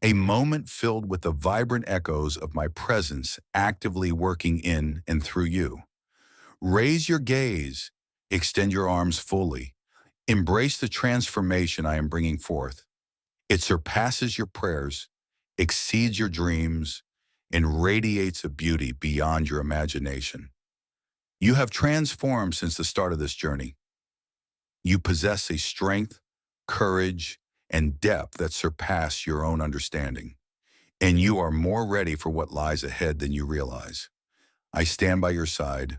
a moment filled with the vibrant echoes of my presence actively working in and through you. Raise your gaze, extend your arms fully, embrace the transformation I am bringing forth. It surpasses your prayers, exceeds your dreams, and radiates a beauty beyond your imagination. You have transformed since the start of this journey. You possess a strength, courage, and depth that surpass your own understanding, and you are more ready for what lies ahead than you realize. I stand by your side,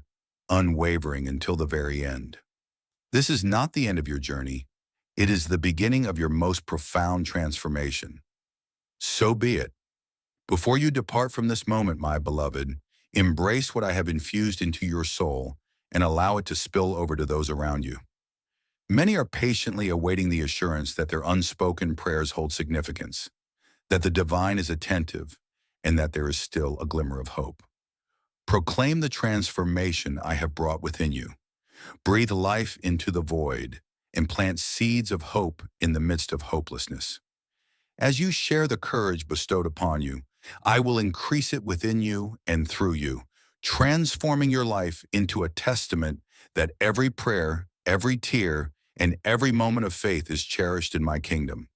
unwavering until the very end. This is not the end of your journey. It is the beginning of your most profound transformation. So be it. Before you depart from this moment, my beloved, embrace what I have infused into your soul and allow it to spill over to those around you. Many are patiently awaiting the assurance that their unspoken prayers hold significance, that the divine is attentive, and that there is still a glimmer of hope. Proclaim the transformation I have brought within you. Breathe life into the void and plant seeds of hope in the midst of hopelessness. As you share the courage bestowed upon you, I will increase it within you and through you, transforming your life into a testament that every prayer, every tear, and every moment of faith is cherished in my kingdom.